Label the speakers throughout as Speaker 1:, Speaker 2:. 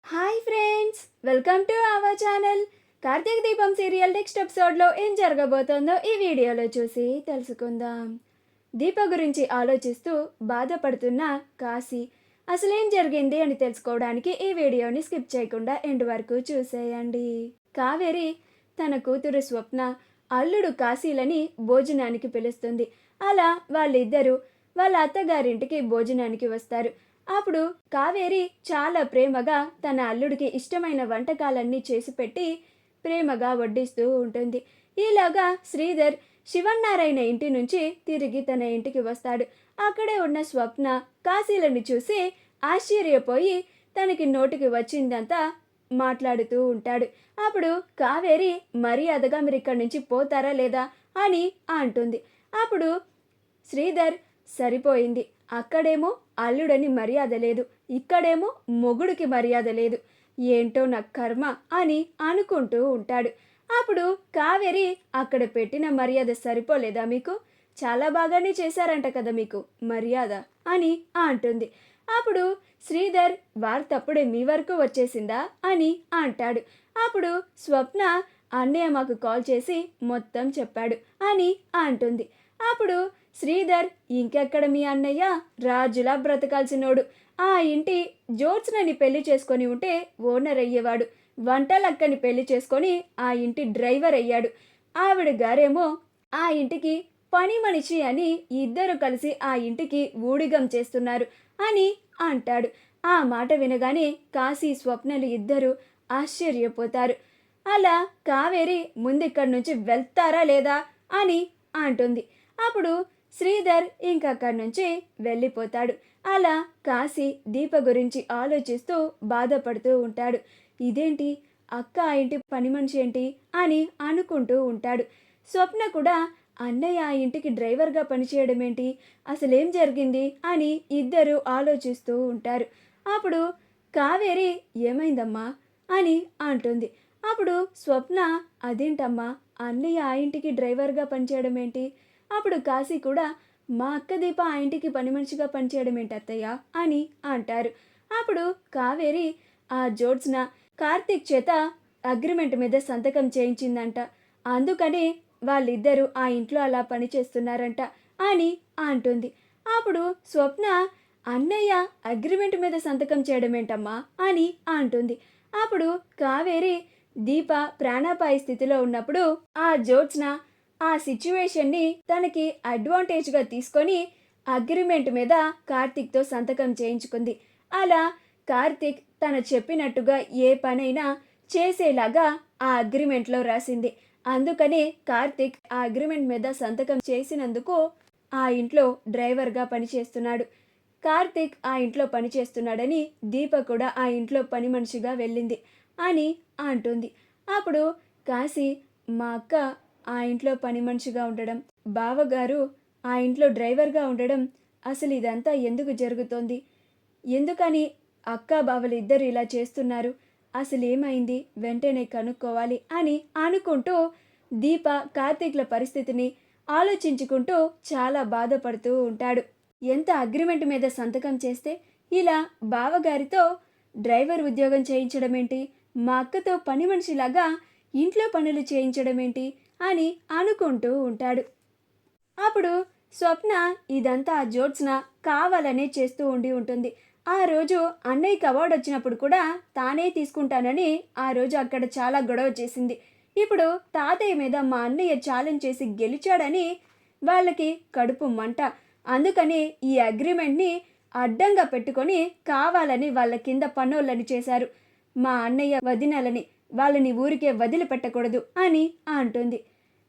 Speaker 1: Hi friends, welcome to our channel. Karthika Deepam serial next ఎపిసోడ్లో ఏం జరగబోతోందో ఈ వీడియోలో చూసి తెలుసుకుందాం. దీప గురించి ఆలోచిస్తూ బాధపడుతున్న కాశీ అసలేం జరిగింది అని తెలుసుకోవడానికి ఈ వీడియోని స్కిప్ చేయకుండా ఎండ్ వరకు చూసేయండి. కావేరి తన కూతురు స్వప్న, అల్లుడు కాశీలని భోజనానికి పిలుస్తుంది. అలా వాళ్ళిద్దరూ వాళ్ళ అత్తగారింటికి భోజనానికి వస్తారు. అప్పుడు కావేరి చాలా ప్రేమగా తన అల్లుడికి ఇష్టమైన వంటకాలన్నీ చేసి పెట్టి ప్రేమగా వడ్డిస్తూ ఉంటుంది. ఈలోగా శ్రీధర్ శివన్నారాయణ ఇంటి నుంచి తిరిగి తన ఇంటికి వస్తాడు. అక్కడే ఉన్న స్వప్న కాశీలను చూసి ఆశ్చర్యపోయి తనకి నోటికి వచ్చిందంతా మాట్లాడుతూ ఉంటాడు. అప్పుడు కావేరి మర్యాదగా మీరు ఇక్కడి నుంచి పోతారా లేదా అని అంటుంది. అప్పుడు శ్రీధర్ సరిపోయింది, అక్కడేమో అల్లుడని మర్యాద లేదు, ఇక్కడేమో మొగుడికి మర్యాద లేదు, ఏంటో నా కర్మ అని అనుకుంటూ ఉంటాడు. అప్పుడు కావేరి అక్కడ పెట్టిన మర్యాద సరిపోలేదా మీకు? చాలా బాగానే చేశారంట కదా మీకు మర్యాద అని అంటుంది. అప్పుడు శ్రీధర్ వార్తప్పుడే మీ వరకు వచ్చేసిందా అని అంటాడు. అప్పుడు స్వప్న అన్నయ్య మాకు కాల్ చేసి మొత్తం చెప్పాడు అని అంటుంది. అప్పుడు శ్రీధర్ ఇంకెక్కడ మీ అన్నయ్య రాజులా బ్రతకాల్సినోడు, ఆ ఇంటి జ్యోత్స్నని పెళ్లి చేసుకొని ఉంటే ఓనర్ అయ్యేవాడు, వంటలక్కని పెళ్లి చేసుకొని ఆ ఇంటి డ్రైవర్ అయ్యాడు, ఆవిడ గారేమో ఆ ఇంటికి పని మనిషి అని ఇద్దరు కలిసి ఆ ఇంటికి ఊడిగం చేస్తున్నారు అని అంటాడు. ఆ మాట వినగానే కాశీ స్వప్నలు ఇద్దరు ఆశ్చర్యపోతారు. అలా కావేరి ముందిక్కడి నుంచి వెళ్తారా లేదా అని అంటుంది. అప్పుడు శ్రీధర్ ఇంకక్కడి నుంచి వెళ్ళిపోతాడు. అలా కాశీ దీప గురించి ఆలోచిస్తూ బాధపడుతూ ఉంటాడు. ఇదేంటి, అక్క ఆ ఇంటి పని మనిషి ఏంటి అని అనుకుంటూ ఉంటాడు. స్వప్న కూడా అన్నయ్య ఆ ఇంటికి డ్రైవర్గా పనిచేయడం ఏంటి, అసలేం జరిగింది అని ఇద్దరు ఆలోచిస్తూ ఉంటారు. అప్పుడు కావేరి ఏమైందమ్మా అని అంటుంది. అప్పుడు స్వప్న అదేంటమ్మా అన్నయ్య ఆ ఇంటికి డ్రైవర్గా పనిచేయడం ఏంటి? అప్పుడు కాశీ కూడా మా అక్క దీప ఆ ఇంటికి పని మనిషిగా పనిచేయడం ఏంటి అత్తయ్య అని అంటారు. అప్పుడు కావేరి ఆ జ్యోత్స్న కార్తీక్ చేత అగ్రిమెంట్ మీద సంతకం చేయించిందంట, అందుకని వాళ్ళిద్దరూ ఆ ఇంట్లో అలా పనిచేస్తున్నారంట అని అంటుంది. అప్పుడు స్వప్న అన్నయ్య అగ్రిమెంట్ మీద సంతకం చేయడం ఏంటమ్మా అని అంటుంది. అప్పుడు కావేరి దీప ప్రాణాపాయ స్థితిలో ఉన్నప్పుడు ఆ జ్యోత్స్న ఆ సిచ్యువేషన్ని తనకి అడ్వాంటేజ్గా తీసుకొని అగ్రిమెంట్ మీద కార్తీక్తో సంతకం చేయించుకుంది. అలా కార్తీక్ తను చెప్పినట్టుగా ఏ పనైనా చేసేలాగా ఆ అగ్రిమెంట్లో రాసింది. అందుకనే కార్తీక్ ఆ అగ్రిమెంట్ మీద సంతకం చేసినందుకు ఆ ఇంట్లో డ్రైవర్గా పనిచేస్తున్నాడు. కార్తీక్ ఆ ఇంట్లో పనిచేస్తున్నాడని దీప కూడా ఆ ఇంట్లో పని మనిషిగా వెళ్ళింది అని అంటుంది. అప్పుడు కాశీ మా అక్క ఆ ఇంట్లో పని మనిషిగా ఉండడం, బావగారు ఆ ఇంట్లో డ్రైవర్గా ఉండడం, అసలు ఇదంతా ఎందుకు జరుగుతోంది, ఎందుకని అక్క బావలు ఇద్దరు ఇలా చేస్తున్నారు, అసలు ఏమైంది వెంటనే కనుక్కోవాలి అని అనుకుంటూ దీప కార్తీక్ల పరిస్థితిని ఆలోచించుకుంటూ చాలా బాధపడుతూ ఉంటాడు. ఎంత అగ్రిమెంట్ మీద సంతకం చేస్తే ఇలా బావగారితో డ్రైవర్ ఉద్యోగం చేయించడం ఏంటి, మా అక్కతో పని మనిషిలాగా ఇంట్లో పనులు చేయించడం ఏంటి అని అనుకుంటూ ఉంటాడు. అప్పుడు స్వప్న ఇదంతా జ్యోత్స్న కావాలనే చేస్తూ ఉంటుంది. ఆ రోజు అన్నయ్యకి అవార్డు వచ్చినప్పుడు కూడా తానే తీసుకుంటానని ఆ రోజు అక్కడ చాలా గొడవ చేసింది. ఇప్పుడు తాతయ్య మీద మా అన్నయ్య ఛాలెంజ్ చేసి గెలిచాడని వాళ్ళకి కడుపు మంట, అందుకని ఈ అగ్రిమెంట్ని అడ్డంగా పెట్టుకొని కావాలని వాళ్ళ కింద పనోళ్ళని చేశారు, మా అన్నయ్య వదినలని వాళ్ళని ఊరికే వదిలిపెట్టకూడదు అని అంటుంది.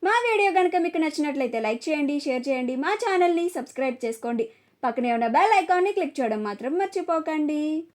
Speaker 1: మా వీడియో కనుక మీకు నచ్చినట్లయితే లైక్ చేయండి, షేర్ చేయండి, మా ఛానల్ని సబ్స్క్రైబ్ చేసుకోండి, పక్కనే ఉన్న బెల్ ఐకాన్ని క్లిక్ చేయడం మాత్రం మర్చిపోకండి.